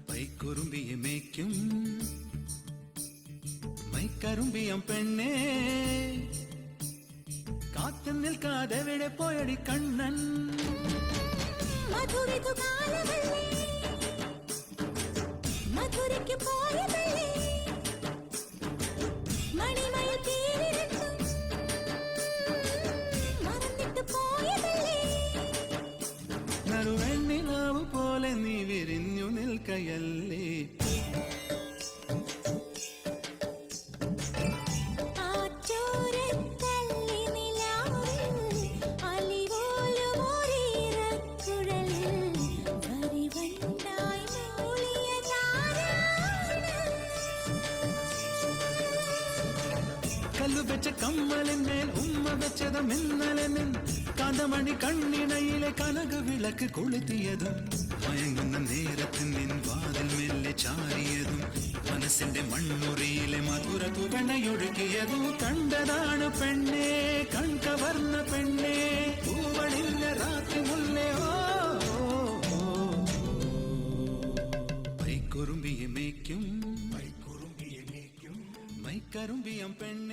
പൈക്കുറുമ്പിയെ മേയ്ക്കും മൈക്കറുമ്പിയം പെണ്ണേ കാത്തു നിൽക്കാതെ എവിടെ പോയടി കണ്ണൻ മധുരയ്ക്ക് പോയതല്ലേ മണിമയിൽ തീരിരട്ടും മറന്നിട്ട് പോയതല്ലേ നറുവെണ്ണിലാവു പോലെ നീ വിരിഞ്ഞു നിൽക്കയല്ലേ കല്ലു വെച്ച കമ്മലിന്മേൽ ഉമ്മ വെച്ചത് മിന്നലെന്നിൻ കാന്തമണി കണ്ണിണയിലെ കനക വിളക്ക് കൊളുത്തിയതും മയങ്ങുന്ന നേരത്തിൽ നിൻ വാതിൽ മെല്ലെ ചാരിയതും മനസ്സിന്റെ മണ്ണുറിയിലെ മധുര തുകണയൊഴുകിയതും കണ്ടതാണ് പെണ്ണേ കൺകവർന്ന പെണ്ണേ പൂവണില്ല രാത്രി മുല്ലേ പൈക്കുറുമ്പിയെ മേയ്ക്കും മൈക്കറുമ്പിയം പെണ്ണേ